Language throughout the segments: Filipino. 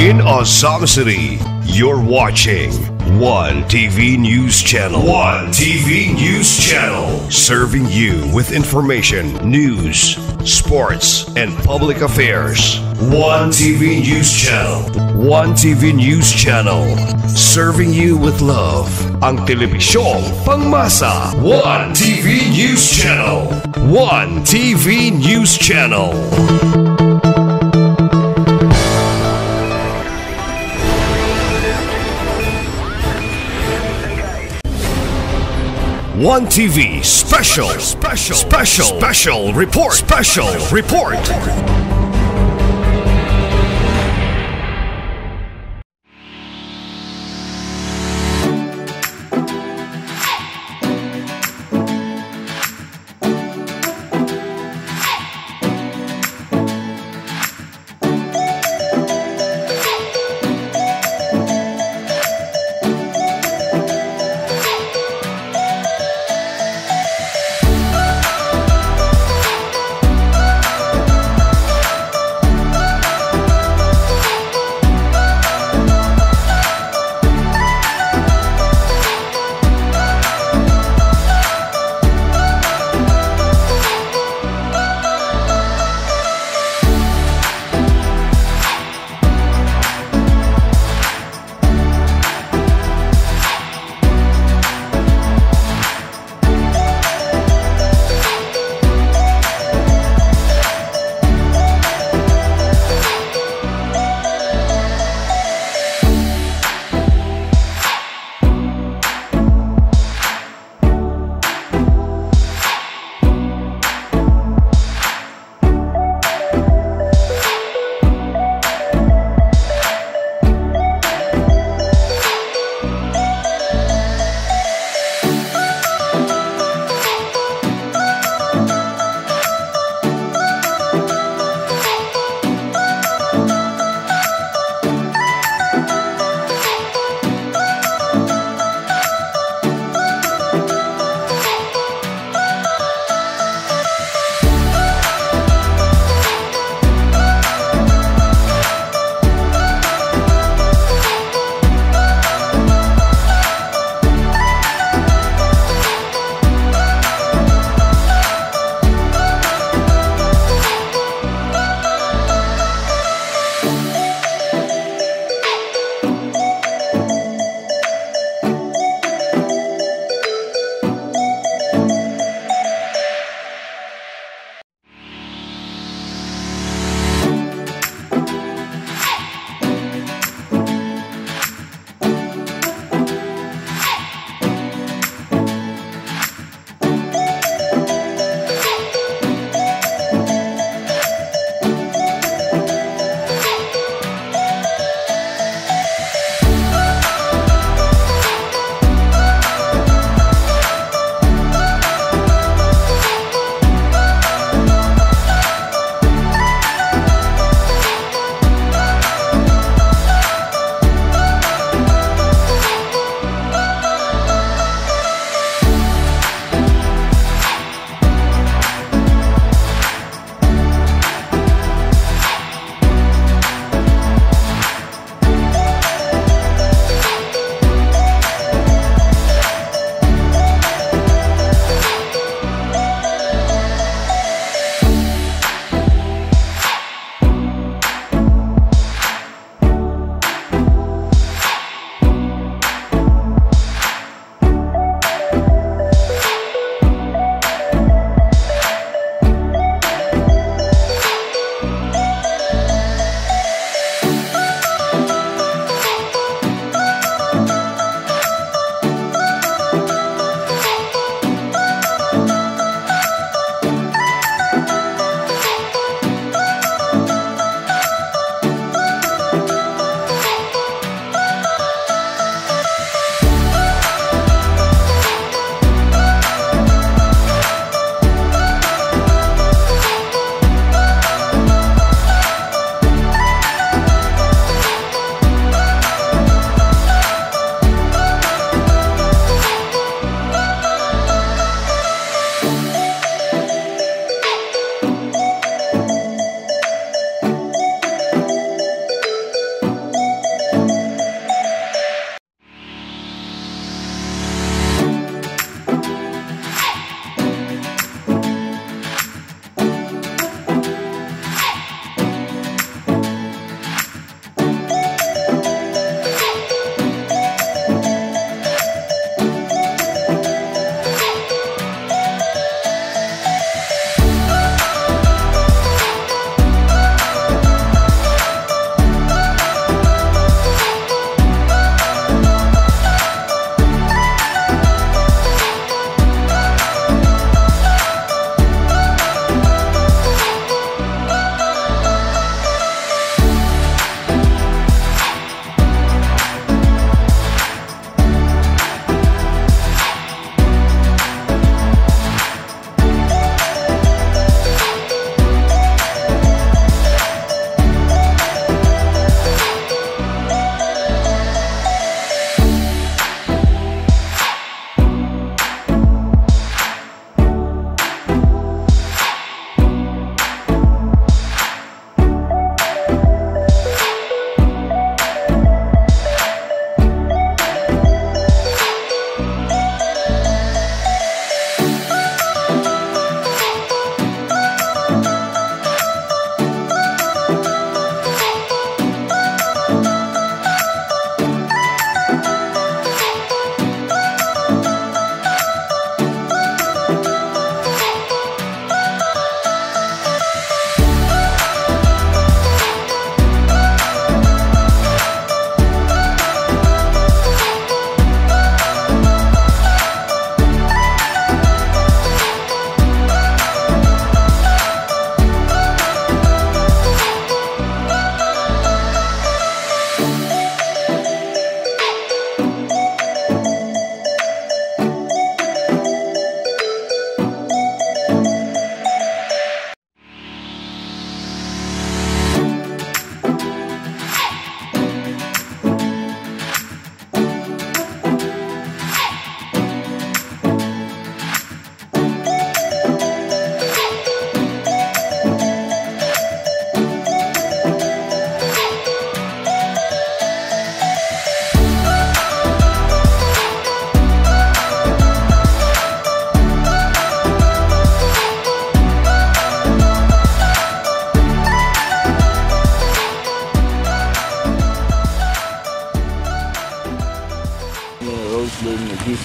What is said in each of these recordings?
in Azam City. You're watching One TV News Channel. One TV News Channel. Serving you with information, news, sports, and public affairs. One TV News Channel. One TV News Channel. Serving you with love. Ang telebisyong pangmasa. One TV News Channel. One TV News Channel. One TV special report.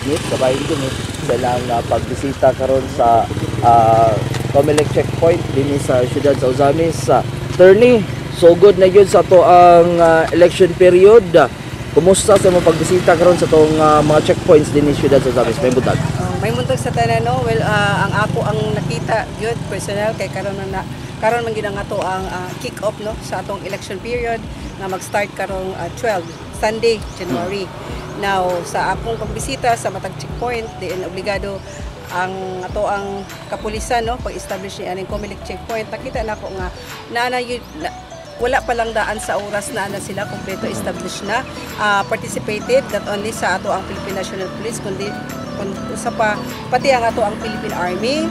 Smith kabay ko ni sa ilang pagbisita karon sa Comelec checkpoint dinhi sa siyudad sa Ozamis. Attorney, so good na yun sa to ang election period. Kumusta sa mga pagbisita karon sa tong mga checkpoints dinhi sa siyudad sa Ozamis? May buntag. May muntag sa tanan, no? Well, ang ako ang nakita good personal kay karon man gid ang ato ang kick off, no, sa atong election period nga mag-start karong 12 Sunday, January. Now sa akong pagbisita sa matag checkpoint, diin obligado ang ato ang kapulisan, no, pag-establish ni aning Comelec checkpoint. Nakita nako nga wala pa lang daan sa oras na sila kompleto established na, participated not only sa ato ang Philippine National Police kundi sa pati ang ato ang Philippine Army,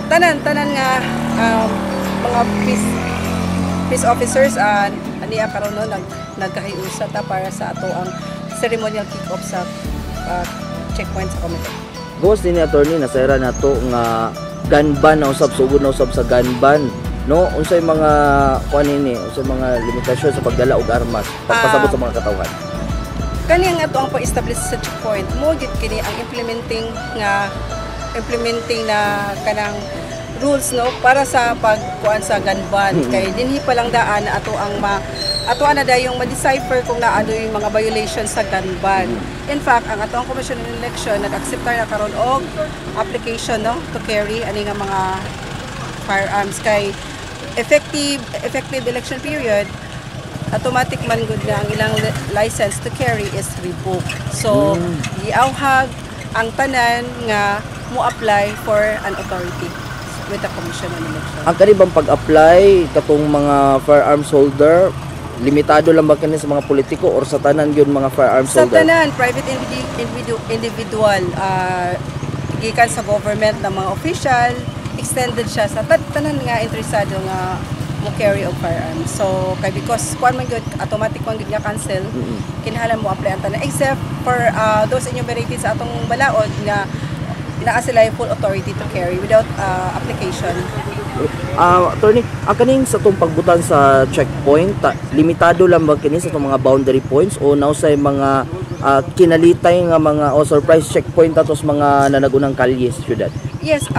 tanan nga mga peace officers aniya karon no nagkahiusa ta para sa ato ang ceremonial kick-off sa checkpoint sa Comelec. Ghost din ni attorney nasayra na to nga gun ban na usab sugod na usab sa gun ban, no? Unsay mga kuan ini, unsay mga limitasyon sa pagdala og armas pagpasabot sa mga katawhan? Kani ang ato ang pag-establish sa checkpoint mo gid kini ang implementing na kanang rules, no, para sa pagkuan sa gun ban. Kay dinhi pa lang daan na ato na dayong ma-decipher kung naano yung mga violations sa gun ban. In fact, ang ato ang Commission on Election nag-accept na karon og application, no, to carry ani nga mga firearms kay effective election period, automatic man good na ang ilang license to carry is revoked. So, giawhag ang tanan nga mo apply for an authority with the Commission on Election. Ang kani bang pag-apply katong mga firearms holder, limitado lang ba kani sa mga politiko or sa tanan gyud mga firearms holder? Sa tanan, private individual, gikan sa government ng mga official, extended siya sa tanan nga interesado nga mo carry og firearms. So kay because kuan man gyud automatic man gyud nga cancel, kinahanglan mo apply ang tanan except for those enumerated sa atong balaod nga naa sila yung full authority to carry without application. Attorney, ang kaning sa tong pagbutan sa checkpoint, limitado lang ba kini sa tong mga boundary points o nausay mga kinalitay nga mga surprise checkpoint atos mga nanagunang kalye sa syudad? Yes,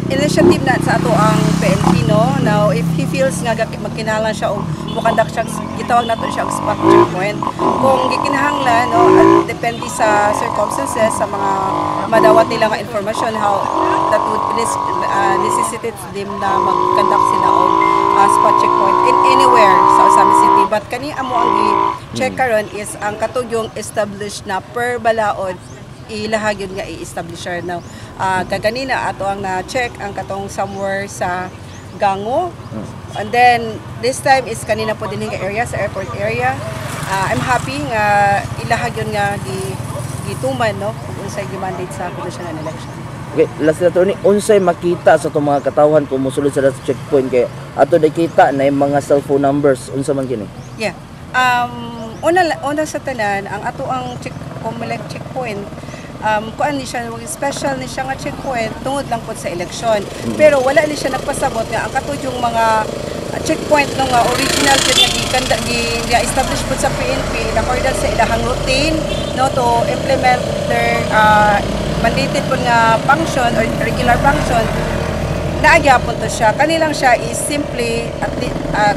initiative na sa ato ang PNP, no. Now if he feels nga magkinahanglan siya o mukandak siya, gitawag nato siya ang spot checkpoint. Kung gikinahanglan, no, depende sa circumstances sa mga madawat nila nga information how that would necessitate them na mag-conduct sila og spot checkpoint in anywhere sa Ozamis City. But kani amo ang i-check karon is ang katugyong established na per balaod ilahag yun nga i-establisher. Now, kaganina ato ang na-check ang katong somewhere sa Gango. And then, this time is kanina po din nga area, sa airport area. I'm happy nga ilahag yun nga gituman, no, kung unsay gi-mandate sa Commission on Election. Okay, last na attorney, unsay makita sa itong mga katawhan kung musulod sa checkpoint kaya ato nakita na yung mga cellphone numbers, unsa man kini? Yeah. Una sa tanan, ang ato ang Comelec checkpoint, kuan ni siya, special ni siya nga checkpoint tungod lang po sa eleksyon. Pero wala ni siya nagpasabot nga ang katudyong mga checkpoint no nga original nga establish po sa PNP na according sa ilahang routine, no, to implement their mandated po nga function or regular function. Naagyapon to siya. Kanilang siya is simply at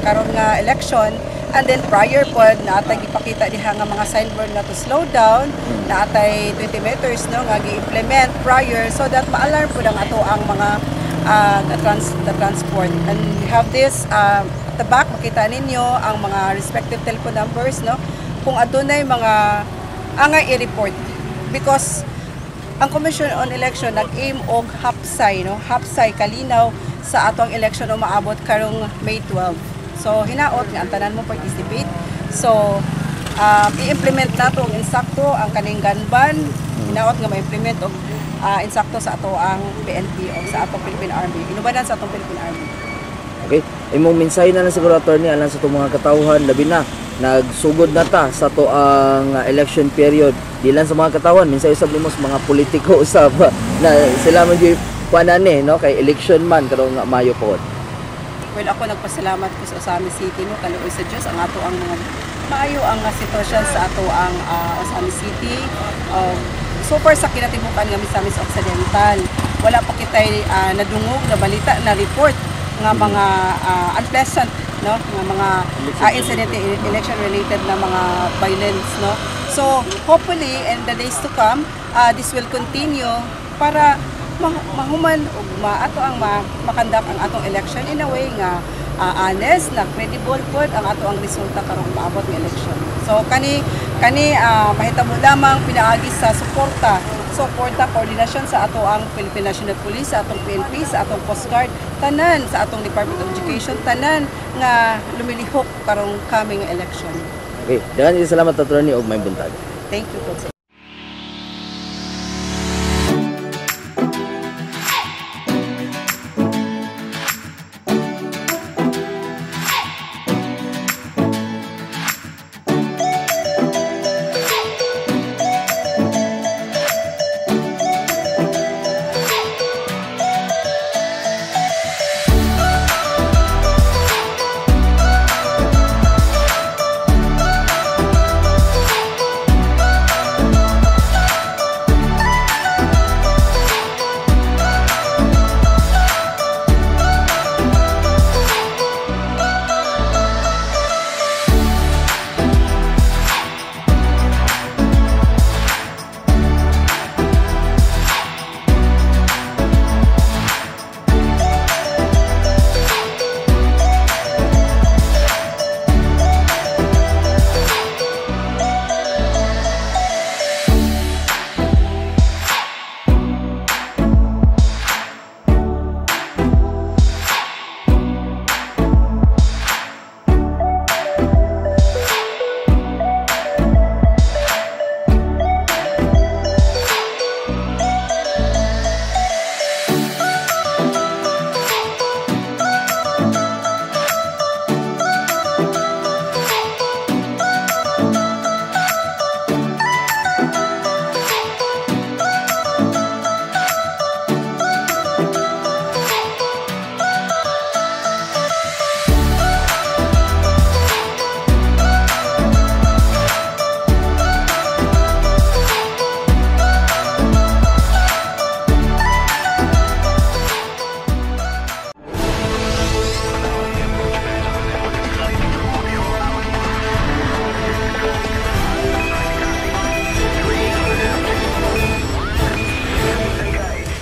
karon nga election. And then prior po, naatay ipakita diha nga mga signboard na to slow down, naatay 20 meters, no, nga gi-implement prior so that ma-alarm po ang ato ang mga the transport. And we have this at the back, makita ninyo ang mga respective telephone numbers, no, kung adunay mga angay i-report because ang Commission on Election nag-aim og hapsay, no, hapsay kalinaw sa atong election o maabot karong May 12. So, hinaot nga ang tanan mo participate. So, i-implement nato ang insakto ang kaning gun ban. Hinaot nga ma-implement og insakto sa ato ang PNP o sa atong Philippine Army. Inubanan sa atong Philippine Army. Okay, imong mensahe na siguro attorney alang sa itong mga katawhan labi na nagsugod na ta sa to ang election period. Di lang sa mga katawhan, mensahe sa limos mga politiko usab na sila man gyud kuanane, no, kay election man karong Mayo pod. Well, ako nagpasalamat ko sa Ozamis City, no, kaluoy sa Dios ang ato ang mga maayo ang sitwasyon sa ato ang Ozamis City. so far sa kinatibukan nga Misamis Occidental, wala pa kitay nadungog na balita na report nga mga unpleasant, no, nga mga incident, election related na mga violence, no. So hopefully in the days to come, this will continue para mahuman ug maato ang makandak ang atong election in a way nga honest, na credible pod ang ato ang resulta karong maabot ng election. So kani mahitabo lamang pinaagi sa suporta, koordinasyon sa ato ang Philippine National Police, sa atong PNP, sa atong Coast Guard, tanan sa atong Department of Education, tanan nga lumilihok karong coming election. Okay, daghang salamat Attorney og may buntag. Thank you po.